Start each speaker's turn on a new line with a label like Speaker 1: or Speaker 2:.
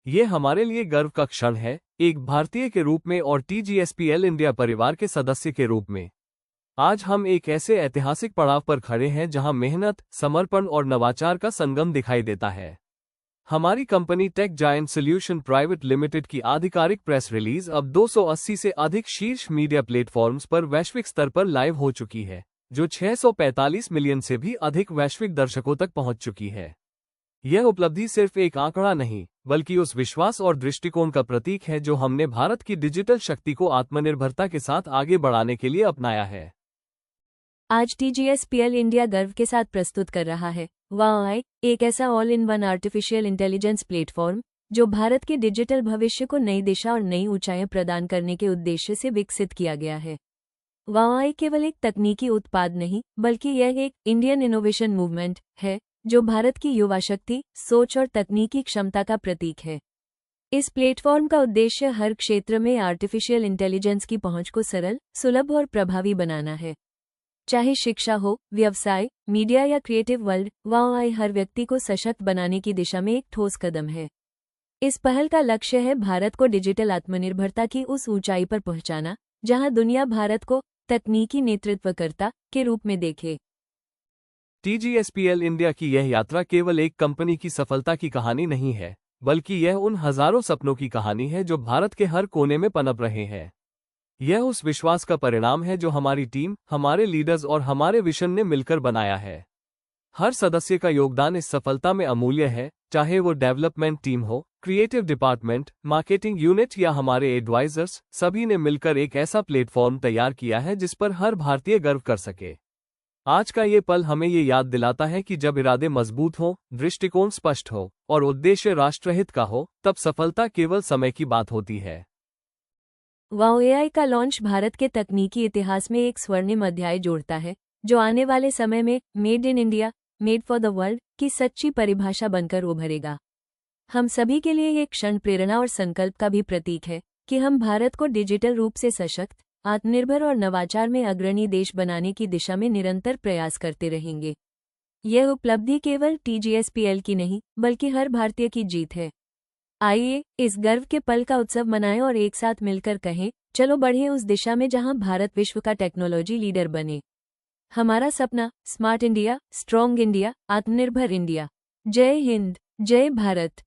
Speaker 1: ये हमारे लिए गर्व का क्षण है, एक भारतीय के रूप में और TGSPL इंडिया परिवार के सदस्य के रूप में। आज हम एक ऐसे ऐतिहासिक पड़ाव पर खड़े हैं जहां मेहनत, समर्पण और नवाचार का संगम दिखाई देता है। हमारी company tech giant solution private limited की आधिकारिक प्रेस रिलीज अब 280 से अधिक शीर्ष मीडिया प्लेटफॉर्म्स पर वैश्विक स्तर पर लाइव हो चुकी है, जो 645 मिलियन से भी अधिक वैश्विक दर्शकों तक पहुंच चुकी है। यह उपलब्धि सिर्फ एक आंकड़ा नहीं, बल्कि उस विश्वास और दृष्टिकोण का प्रतीक है जो हमने भारत की डिजिटल शक्ति को आत्मनिर्भरता के साथ आगे बढ़ाने के लिए अपनाया है।
Speaker 2: आज TGSPL इंडिया गर्व के साथ प्रस्तुत कर रहा है वाई, एक ऐसा all in one artificial intelligence platform जो भारत के डिजिटल भविष्य को नई दिशा और नई ऊंचाइयां प्रदान करने के उद्देश्य से विकसित किया गया है। वाई केवल एक तकनीकी उत्पाद नहीं, बल्कि यह एक इंडियन इनोवेशन मूवमेंट है जो भारत की युवा शक्ति, सोच और तकनीकी क्षमता का प्रतीक है। इस प्लेटफॉर्म का उद्देश्य हर क्षेत्र में आर्टिफिशियल इंटेलिजेंस की पहुंच को सरल, सुलभ और प्रभावी बनाना है। चाहे शिक्षा हो, व्यवसाय, मीडिया या क्रिएटिव वर्ल्ड, वाई हर व्यक्ति को सशक्त बनाने की दिशा में एक ठोस कदम है। इस पहल का लक्ष्य है भारत को डिजिटल आत्मनिर्भरता की उस ऊंचाई पर पहुंचाना जहां दुनिया भारत को तकनीकी नेतृत्वकर्ता के रूप में देखे।
Speaker 1: TGSPL इंडिया की यह यात्रा केवल एक कंपनी की सफलता की कहानी नहीं है, बल्कि यह उन हजारों सपनों की कहानी है जो भारत के हर कोने में पनप रहे हैं। यह उस विश्वास का परिणाम है जो हमारी टीम, हमारे लीडर्स और हमारे विजन ने मिलकर बनाया है। हर सदस्य का योगदान इस सफलता में अमूल्य है, चाहे वो डेवलपमेंट टीम हो, क्रिएटिव डिपार्टमेंट, मार्केटिंग यूनिट या हमारे एडवाइजर्स, सभी ने मिलकर एक ऐसा प्लेटफॉर्म तैयार किया है जिस पर हर भारतीय गर्व कर सके। आज का ये पल हमें ये याद दिलाता है कि जब इरादे मजबूत हों, दृष्टिकोण स्पष्ट हो और उद्देश्य राष्ट्रहित का हो, तब सफलता केवल समय की बात होती है।
Speaker 2: वाओ AI का लॉन्च भारत के तकनीकी इतिहास में एक स्वर्णिम अध्याय जोड़ता है, जो आने वाले समय में made in India, made for the world की सच्ची परिभाषा बनकर उभरेगा। हम सभी के लिए ये क्षण प्रेरणा और संकल्प का भी प्रतीक है कि हम भारत को डिजिटल रूप से सशक्त, आत्मनिर्भर और नवाचार में अग्रणी देश बनाने की दिशा में निरंतर प्रयास करते रहेंगे। यह उपलब्धि केवल TGSPL की नहीं, बल्कि हर भारतीय की जीत है। आइए इस गर्व के पल का उत्सव मनाएं और एक साथ मिलकर कहें, चलो बढ़ें उस दिशा में जहां भारत विश्व का टेक्नोलॉजी लीडर बने। हमारा सपना स्मार्ट इंडिया, स्ट्रॉन्ग इंडिया, आत्मनिर्भर इंडिया। जय हिंद, जय भारत।